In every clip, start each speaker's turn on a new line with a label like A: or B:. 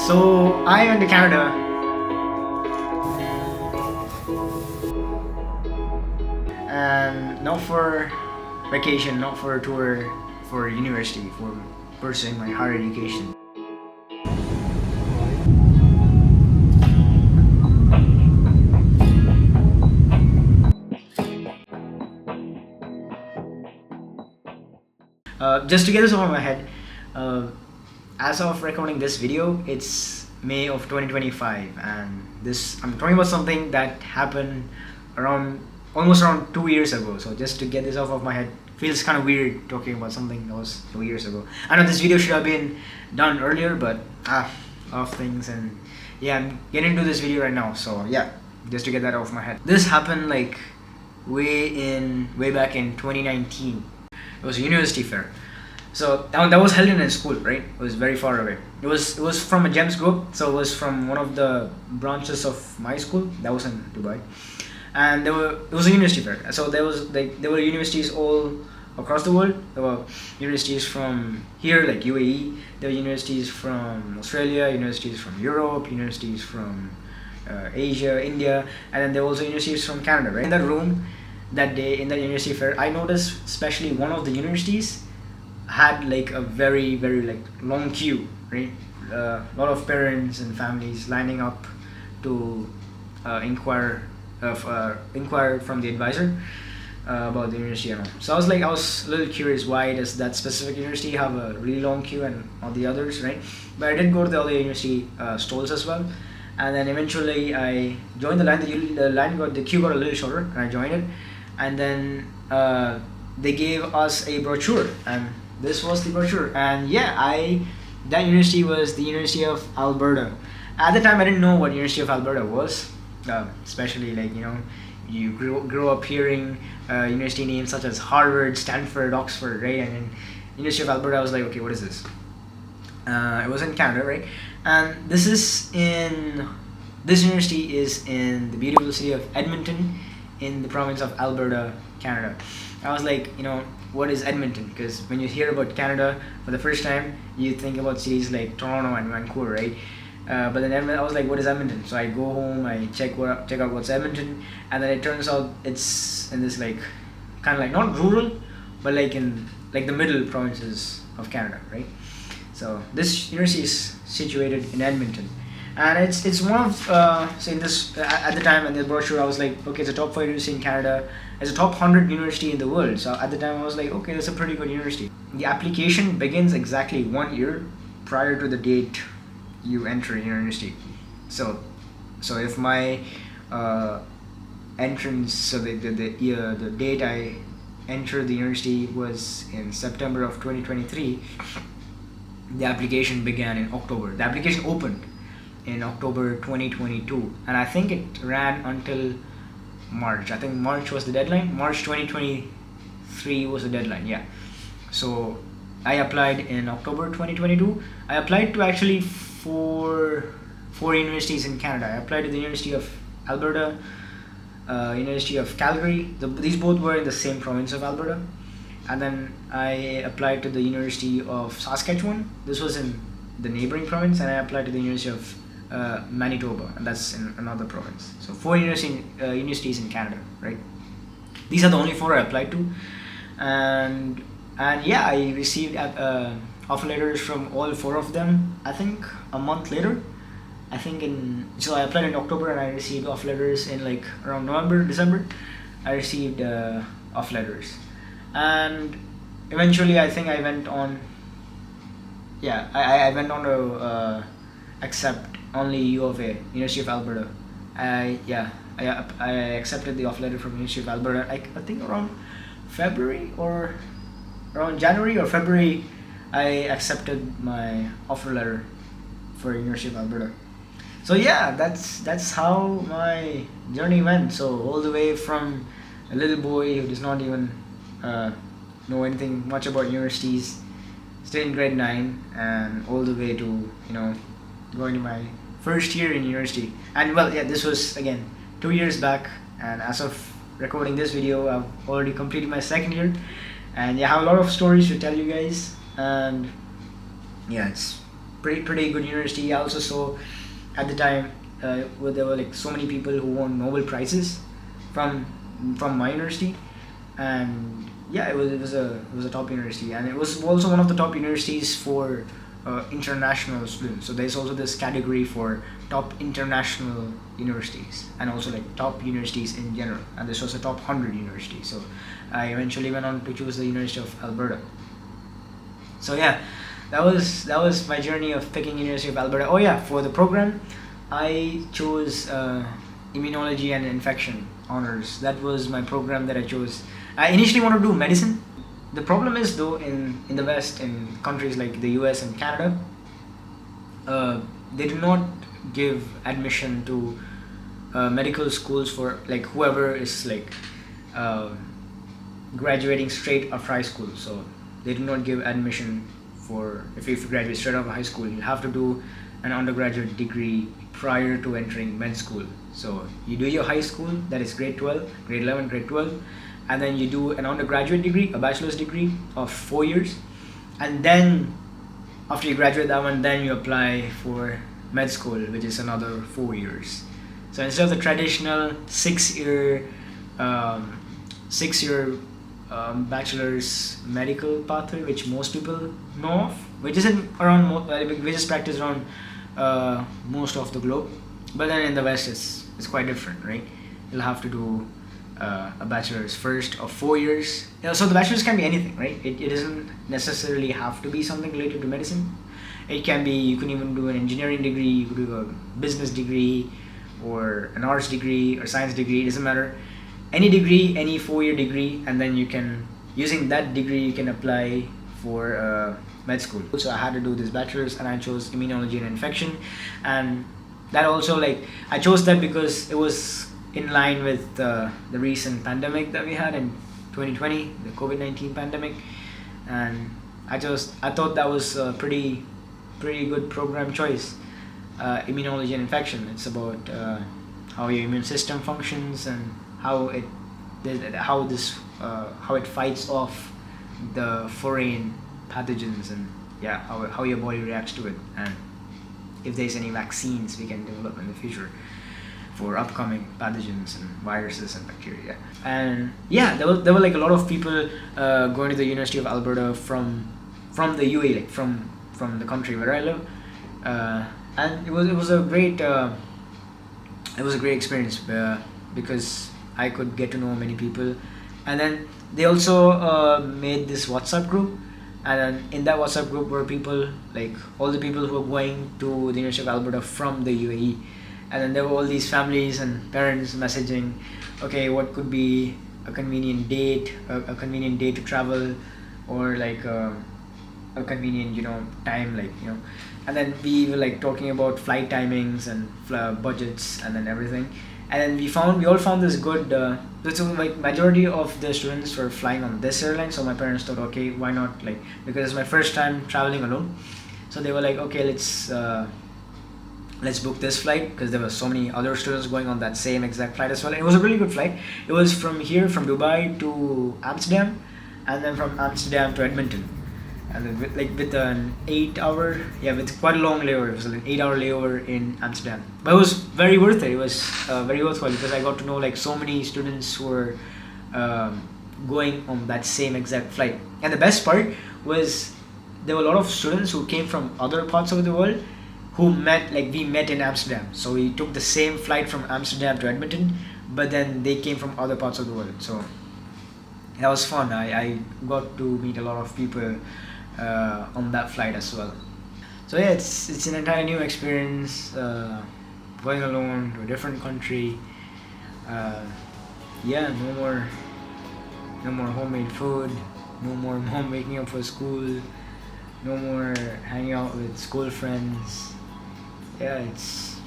A: So I went to Canada and not for vacation, not for a tour, for university, for pursuing my higher education. Just to get this over my head, uh, as of recording this video, it's May of 2025, and this I'm talking about something that happened almost around 2 years ago. So just to get this off of my head, feels kind of weird talking about something that was 2 years ago. I know this video should have been done earlier, but of things, and yeah, I'm getting into this video right now. So yeah, just to get that off my head. This happened like way back in 2019. It was a university fair. So that was held in a school, right? It was very far away. It was from a GEMS group, so it was from one of the branches of my school. That was in Dubai, and it was a university fair. So there were universities all across the world. There were universities from here, like UAE. There were universities from Australia, universities from Europe, universities from Asia, India, and then there were also universities from Canada, right? In that room that day in the university fair, I noticed especially one of the universities had like a very like long queue, right? A lot of parents and families lining up to inquire from the advisor about the university and all. So I was a little curious, why does that specific university have a really long queue and all the others, right? But I did go to the other university stalls as well, and then eventually I joined the line. The queue got a little shorter, and I joined it, and then they gave us a brochure, and this was the brochure. And yeah, that university was the University of Alberta. At the time I didn't know what University of Alberta was, especially like, you grow up hearing university names such as Harvard, Stanford, Oxford, right? And then University of Alberta, I was like, okay, what is this? It was in Canada, right? And this university is in the beautiful city of Edmonton in the province of Alberta, Canada. I was like, what is Edmonton? Because when you hear about Canada for the first time, you think about cities like Toronto and Vancouver, right? But then I was like, what is Edmonton? So I go home, I check out what's Edmonton, and then it turns out it's in this like kind of like not rural, but like in like the middle provinces of Canada, right? So this university is situated in Edmonton, and it's one of so in this at the time in the brochure I was like, okay, it's a top 5 university in Canada, it's a top 100 university in the world. So at the time I was like, okay, that's a pretty good university. The application begins exactly 1 year prior to the date you enter university. So if my entrance, so the date I entered the university was in September of 2023, the application began in October. The application opened in October 2022, and I think it ran until March. I think March was the deadline. March 2023 was the deadline, yeah. So I applied in October 2022. I applied to actually four universities in Canada. I applied to the University of Alberta, University of Calgary. These both were in the same province of Alberta. And then I applied to the University of Saskatchewan. This was in the neighboring province. And I applied to the University of Manitoba, and that's in another province. So 4 universities in Canada, right? These are the only 4 I applied to, and yeah, I received offer letters from all 4 of them. I think a month later. So I applied in October, and I received offer letters in like around November, December. I received offer letters, and eventually I think I went on. Yeah, I went on to accept only U of A, University of Alberta. I accepted the offer letter from University of Alberta. I think around February or around January or February, I accepted my offer letter for University of Alberta. So yeah, that's how my journey went. So all the way from a little boy who does not even know anything much about universities, still in grade 9, and all the way to going to my first year in university. And well, yeah, this was again 2 years back, and as of recording this video, I've already completed my second year, and yeah, I have a lot of stories to tell you guys. And yeah, pretty good university. I also saw at the time where there were like so many people who won Nobel prizes from my university, and yeah, it was a top university, and it was also one of the top universities for international students. So there's also this category for top international universities, and also like top universities in general, and this was a top 100 university. So I eventually went on to choose the University of Alberta. So yeah, that was my journey of picking University of Alberta. Oh yeah, for the program I chose immunology and infection honors. That was my program that I chose. I initially wanted to do medicine. The problem is though, in the West, in countries like the US and Canada, they do not give admission to medical schools for like whoever is like uh, graduating straight after high school. So they do not give admission for if you graduate straight out of high school. You have to do an undergraduate degree prior to entering med school. So you do your high school, that is grade 12, grade 11, grade 12, and then you do an undergraduate degree, a bachelor's degree of 4 years, and then after you graduate that one, then you apply for med school, which is another 4 years. So instead of the traditional 6 year um, 6 year bachelor's medical pathway, which most people know of, which isn't around, which is practiced around most of the globe, but then in the West it's quite different, right? You'll have to do a bachelor's first of 4 years. So the bachelor's can be anything, right? It doesn't necessarily have to be something related to medicine. It can be, you can even do an engineering degree, you could do a business degree, or an arts degree, or science degree. It doesn't matter. Any degree, any 4 year degree, and then you can, using that degree, you can apply for med school. So I had to do this bachelor's, and I chose immunology and infection, and that also, like, I chose that because it was in line with the recent pandemic that we had in 2020, the COVID-19 pandemic, and I thought that was a pretty good program choice. Immunology and infection. It's about how your immune system functions and how it fights off the foreign pathogens, and yeah, how your body reacts to it, and if there's any vaccines we can develop in the future for upcoming pathogens and viruses and bacteria. And yeah, there were like a lot of people going to the University of Alberta from the UAE, like from the country where I live, and it was a great experience because I could get to know many people. And then they also made this WhatsApp group, and then in that WhatsApp group were people, like all the people who were going to the University of Alberta from the UAE. And then there were all these families and parents messaging, okay, what could be a convenient date, a convenient day to travel, or like a convenient, time, like, and then we were like talking about flight timings and budgets and then everything. And then we all found this good, so like majority of the students were flying on this airline. So my parents thought, okay, why not, like, because it's my first time traveling alone. So they were like, okay, let's book this flight, because there were so many other students going on that same exact flight as well. And it was a really good flight. It was from Dubai to Amsterdam, and then from Amsterdam to Edmonton, and then with an 8 hour, with quite a long layover. It was like an 8 hour layover in Amsterdam, but it was very worth it. It was very worthwhile, because I got to know like so many students who were going on that same exact flight. And the best part was there were a lot of students who came from other parts of the world who we met in Amsterdam. So we took the same flight from Amsterdam to Edmonton, but then they came from other parts of the world. So that was fun. I got to meet a lot of people on that flight as well. So yeah, it's an entirely new experience, going alone to a different country. No more homemade food, no more mom waking up for school, no more hanging out with school friends. Yeah, it's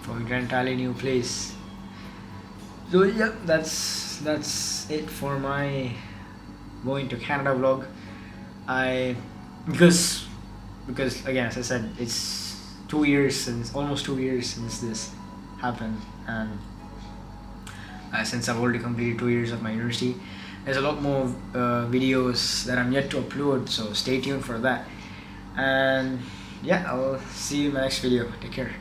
A: going to an entirely new place. So yeah, that's it for my going to Canada vlog. Because again, as I said, it's almost 2 years since this happened, and since I've already completed 2 years of my university, there's a lot more videos that I'm yet to upload, so stay tuned for that. And yeah, I'll see you in my next video. Take care.